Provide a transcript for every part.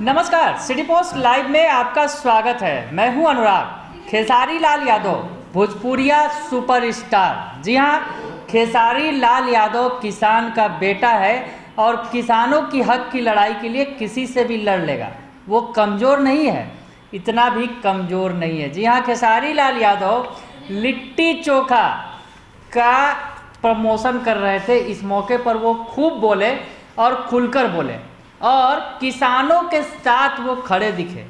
नमस्कार, city post live में आपका स्वागत है। मैं हूं अनुराग। खेसारी लाल यादव भोजपुरिया सुपरस्टार। जी हां, खेसारी लाल यादव किसान का बेटा है और किसानों की हक की लड़ाई के लिए किसी से भी लड़ लेगा। वो कमज़ोर नहीं है, इतना भी कमज़ोर नहीं है। जी हां, खेसारी लाल यादव लिट्टी चोखा का प्रमोशन कर रहे थे। इस मौके पर वो खूब बोले और खुलकर बोले और किसानों के साथ वो खड़े दिखे।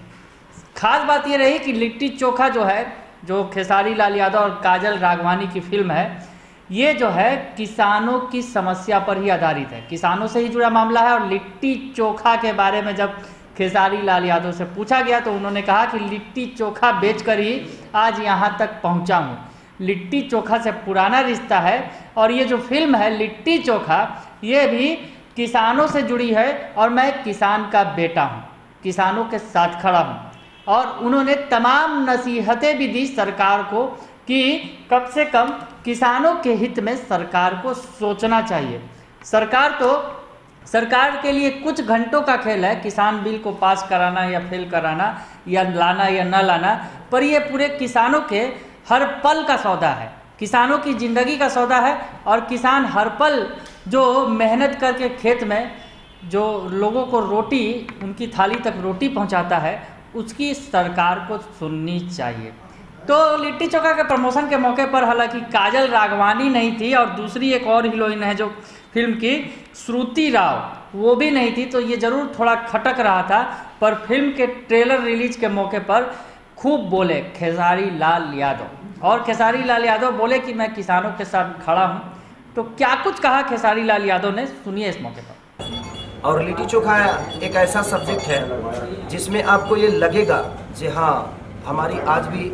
खास बात ये रही कि लिट्टी चोखा जो है, जो खेसारी लाल यादव और काजल राघवानी की फिल्म है, ये जो है किसानों की समस्या पर ही आधारित है, किसानों से ही जुड़ा मामला है। और लिट्टी चोखा के बारे में जब खेसारी लाल यादव से पूछा गया तो उन्होंने कहा कि लिट्टी चोखा बेचकर ही आज यहाँ तक पहुँचा हूँ। लिट्टी चोखा से पुराना रिश्ता है और ये जो फिल्म है लिट्टी चोखा, ये भी किसानों से जुड़ी है और मैं किसान का बेटा हूँ, किसानों के साथ खड़ा हूँ। और उन्होंने तमाम नसीहतें भी दी सरकार को कि कम से कम किसानों के हित में सरकार को सोचना चाहिए। सरकार के लिए कुछ घंटों का खेल है किसान बिल को पास कराना या फेल कराना या लाना या न लाना, पर ये पूरे किसानों के हर पल का सौदा है, किसानों की ज़िंदगी का सौदा है। और किसान हर पल जो मेहनत करके खेत में जो लोगों को रोटी, उनकी थाली तक रोटी पहुंचाता है, उसकी सरकार को सुननी चाहिए। तो लिट्टी चोखा के प्रमोशन के मौके पर हालांकि काजल राघवानी नहीं थी और दूसरी एक और हीरोइन है जो फिल्म की, श्रुति राव, वो भी नहीं थी। तो ये ज़रूर थोड़ा खटक रहा था, पर फिल्म के ट्रेलर रिलीज के मौके पर खूब बोले खेसारी लाल यादव। और खेसारी लाल यादव बोले कि मैं किसानों के साथ खड़ा हूँ। तो क्या कुछ कहा खेसारी लाल यादव ने, सुनिए इस मौके पर। और लिट्टी चोखा एक ऐसा सब्जेक्ट है जिसमें आपको ये लगेगा जी हाँ, हमारी आज भी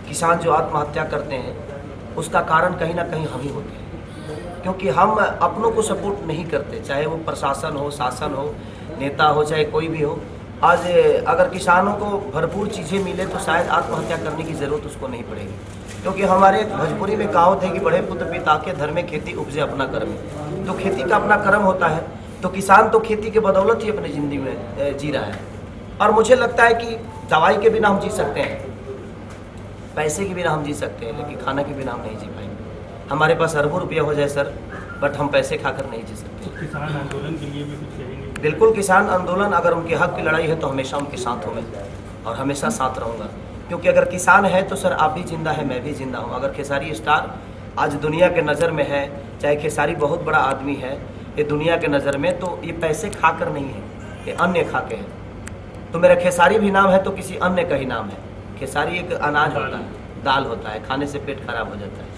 किसान जो आत्महत्या करते हैं उसका कारण कहीं ना कहीं हम ही होते हैं, क्योंकि हम अपनों को सपोर्ट नहीं करते, चाहे वो प्रशासन हो, शासन हो, नेता हो, चाहे कोई भी हो। आज अगर किसानों को भरपूर चीज़ें मिले तो शायद आत्महत्या करने की ज़रूरत उसको नहीं पड़ेगी, क्योंकि हमारे भोजपुरी में कहावत है कि बड़े पुत्र पिता के धर्म में खेती उपजे अपना कर्म। तो खेती का अपना कर्म होता है, तो किसान तो खेती के बदौलत ही अपनी ज़िंदगी में जी रहा है। और मुझे लगता है कि दवाई के बिना हम जी सकते हैं, पैसे के बिना हम जी सकते हैं, लेकिन खाना के बिना हम नहीं जी पाएंगे। हमारे पास अरबों रुपया हो जाए सर, बट हम पैसे खाकर नहीं जी सकते। तो किसान आंदोलन के लिए भी कुछ कहेंगे? बिल्कुल, किसान आंदोलन, अगर उनके हक की लड़ाई है तो हमेशा उनके साथ हूँ मैं और हमेशा साथ रहूँगा, क्योंकि अगर किसान है तो सर आप भी जिंदा है, मैं भी जिंदा हूँ। अगर खेसारी स्टार आज दुनिया के नज़र में है, चाहे खेसारी बहुत बड़ा आदमी है ये दुनिया के नज़र में, तो ये पैसे खाकर नहीं है, ये अन्य खा के है। तो मेरा खेसारी भी नाम है तो किसी अन्य का ही नाम है। खेसारी एक अनाज होता है, दाल होता है, खाने से पेट खराब हो जाता है।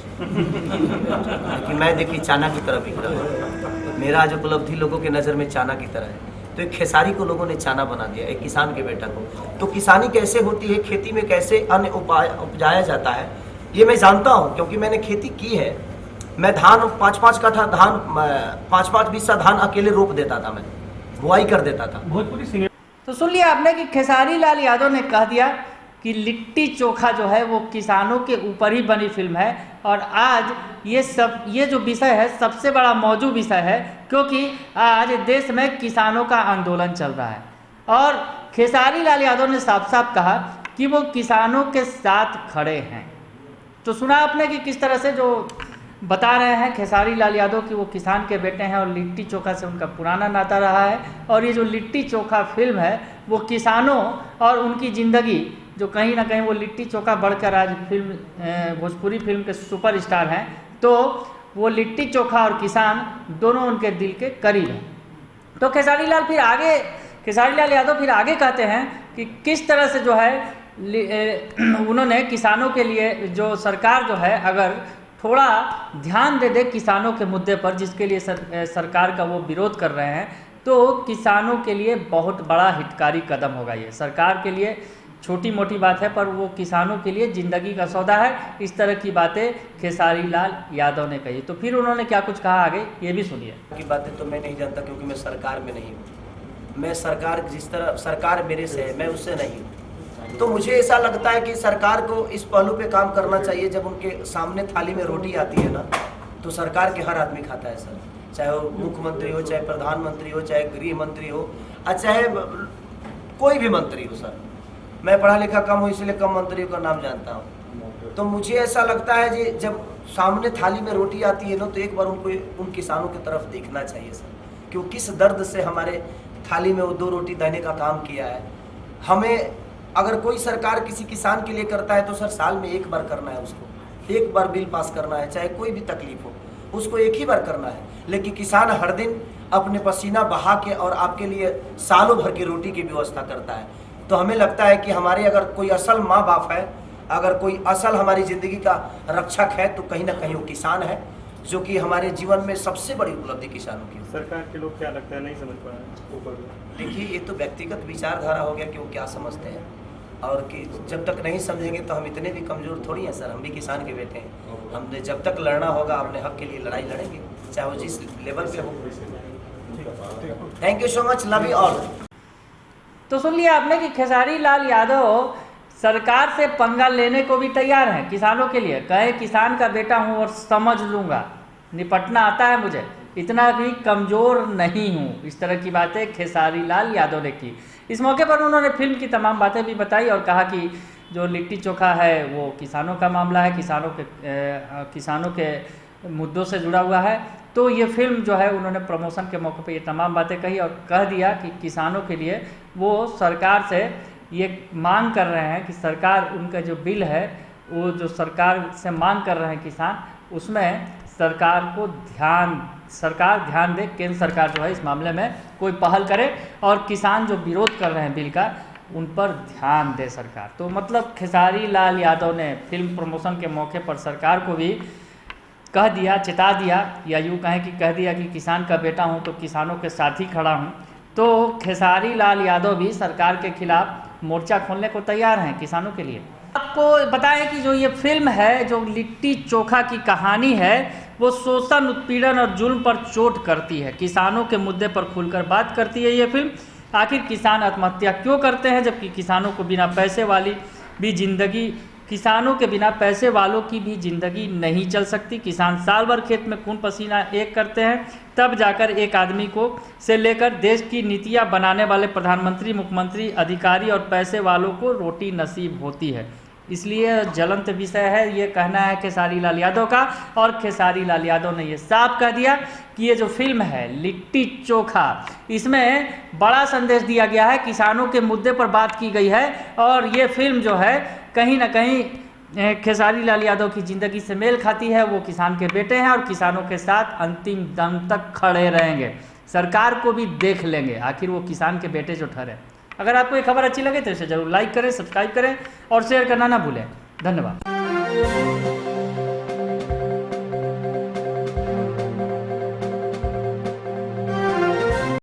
लेकिन मैं देखिए चाना की तरह बिक रहा हूँ, मेरा आज उपलब्धि लोगों के नज़र में चाना की तरह है। तो एक खेसारी को लोगों ने चाना बना दिया, एक किसान के बेटा को। तो किसानी कैसे होती है, खेती में कैसे अन्न उपजाया जाता है, ये मैं जानता हूँ, क्योंकि मैंने खेती की है। मैं धान 5-5 कट्ठा धान, 5-5 बीसा धान अकेले रोप देता था, मैं बुआई कर देता था। भोजपुरी सिंगर। तो सुन लिया आपने कि खेसारी लाल यादव ने कह दिया कि लिट्टी चोखा जो है वो किसानों के ऊपर ही बनी फिल्म है। और आज ये जो विषय है सबसे बड़ा मौजू विषय है, क्योंकि आज देश में किसानों का आंदोलन चल रहा है। और खेसारी लाल यादव ने साफ साफ कहा कि वो किसानों के साथ खड़े हैं। तो सुना आपने कि किस तरह से जो बता रहे हैं खेसारी लाल यादव कि वो किसान के बेटे हैं और लिट्टी चोखा से उनका पुराना नाता रहा है। और ये जो लिट्टी चोखा फिल्म है वो किसानों और उनकी ज़िंदगी, जो कहीं ना कहीं वो लिट्टी चोखा बढ़कर आज फिल्म भोजपुरी फिल्म के सुपरस्टार हैं, तो वो लिट्टी चोखा और किसान दोनों उनके दिल के करीब हैं। तो खेसारी लाल यादव फिर आगे कहते हैं कि किस तरह से जो है उन्होंने किसानों के लिए, जो सरकार जो है अगर थोड़ा ध्यान दे किसानों के मुद्दे पर, जिसके लिए सरकार का वो विरोध कर रहे हैं, तो किसानों के लिए बहुत बड़ा हितकारी कदम होगा। ये सरकार के लिए छोटी मोटी बात है, पर वो किसानों के लिए ज़िंदगी का सौदा है। इस तरह की बातें खेसारी लाल यादव ने कही। तो फिर उन्होंने क्या कुछ कहा आगे, ये भी सुनिए। की बातें तो मैं नहीं जानता, क्योंकि मैं सरकार में नहीं हूँ। मैं सरकार, जिस तरह सरकार मेरे से है, मैं उससे नहीं हूँ। तो मुझे ऐसा लगता है कि सरकार को इस पहलू पे काम करना चाहिए। जब उनके सामने थाली में रोटी आती है ना, तो सरकार के हर आदमी खाता है सर, चाहे वो मुख्यमंत्री हो, चाहे प्रधानमंत्री हो, चाहे गृह मंत्री हो, चाहे कोई भी मंत्री हो सर, मैं पढ़ा लिखा कम हूँ इसलिए कम मंत्रियों का नाम जानता हूँ, तो मुझे ऐसा लगता है जी जब सामने थाली में रोटी आती है ना तो एक बार उनको उन किसानों की तरफ देखना चाहिए सर, कि वो किस दर्द से हमारे थाली में वो 2 रोटी देने का काम किया है। हमें अगर कोई सरकार किसी किसान के लिए करता है तो सर साल में 1 बार करना है, उसको 1 बार बिल पास करना है, चाहे कोई भी तकलीफ हो उसको 1 ही बार करना है। लेकिन किसान हर दिन अपने पसीना बहा के और आपके लिए सालों भर की रोटी की व्यवस्था करता है। तो हमें लगता है कि हमारे अगर कोई असल माँ बाप है, अगर कोई असल हमारी ज़िंदगी का रक्षक है तो कहीं ना कहीं वो किसान है, जो कि हमारे जीवन में सबसे बड़ी उपलब्धि किसानों की। सरकार के लोग क्या लगता है नहीं समझ पा रहे ऊपर। देखिए ये तो व्यक्तिगत विचारधारा हो गया कि वो क्या समझते हैं, और कि जब तक नहीं समझेंगे तो हम इतने भी कमज़ोर थोड़ी हैं सर, हम भी किसान के बेटे हैं। हमने जब तक लड़ना होगा अपने हक के लिए लड़ाई लड़ेंगे, चाहे वो जिस लेवल पे हो। Thank you so much, love you all. तो सुन लिया आपने कि खेसारी लाल यादव सरकार से पंगा लेने को भी तैयार हैं किसानों के लिए। कहे किसान का बेटा हूं और समझ लूँगा, निपटना आता है मुझे, इतना भी कमज़ोर नहीं हूं। इस तरह की बातें खेसारी लाल यादव ने की। इस मौके पर उन्होंने फिल्म की तमाम बातें भी बताई और कहा कि जो लिट्टी चोखा है वो किसानों का मामला है, किसानों के मुद्दों से जुड़ा हुआ है। तो ये फिल्म जो है उन्होंने प्रमोशन के मौके पर ये तमाम बातें कही और कह दिया कि किसानों के लिए वो सरकार से ये मांग कर रहे हैं कि सरकार उनका जो बिल है वो जो सरकार से मांग कर रहे हैं किसान, उसमें सरकार ध्यान दे, केंद्र सरकार जो है इस मामले में कोई पहल करे और किसान जो विरोध कर रहे हैं बिल का उन पर ध्यान दे सरकार। तो मतलब खेसारी लाल यादव ने फिल्म प्रमोशन के मौके पर सरकार को भी कह दिया, चेता दिया, या यूँ कहें कि कह दिया कि किसान का बेटा हूँ तो किसानों के साथ ही खड़ा हूँ। तो खेसारी लाल यादव भी सरकार के खिलाफ मोर्चा खोलने को तैयार हैं किसानों के लिए। आपको बताएं कि जो ये फिल्म है, जो लिट्टी चोखा की कहानी है, वो शोषण, उत्पीड़न और जुल्म पर चोट करती है। किसानों के मुद्दे पर खुलकर बात करती है ये फिल्म। आखिर किसान आत्महत्या क्यों करते हैं, जबकि किसानों को बिना पैसे वाली भी जिंदगी किसानों के बिना पैसे वालों की भी ज़िंदगी नहीं चल सकती। किसान साल भर खेत में खून पसीना एक करते हैं, तब जाकर एक आदमी को से लेकर देश की नीतियां बनाने वाले प्रधानमंत्री, मुख्यमंत्री, अधिकारी और पैसे वालों को रोटी नसीब होती है। इसलिए ज्वलंत विषय है, ये कहना है खेसारी लाल यादव का। और खेसारी लाल यादव ने ये साफ कह दिया कि ये जो फिल्म है लिट्टी चोखा, इसमें बड़ा संदेश दिया गया है, किसानों के मुद्दे पर बात की गई है। और ये फिल्म जो है कहीं ना कहीं खेसारी लाल यादव की ज़िंदगी से मेल खाती है। वो किसान के बेटे हैं और किसानों के साथ अंतिम दम तक खड़े रहेंगे, सरकार को भी देख लेंगे, आखिर वो किसान के बेटे जो ठहरे। अगर आपको ये खबर अच्छी लगे तो इसे जरूर लाइक करें, सब्सक्राइब करें और शेयर करना ना भूलें। धन्यवाद।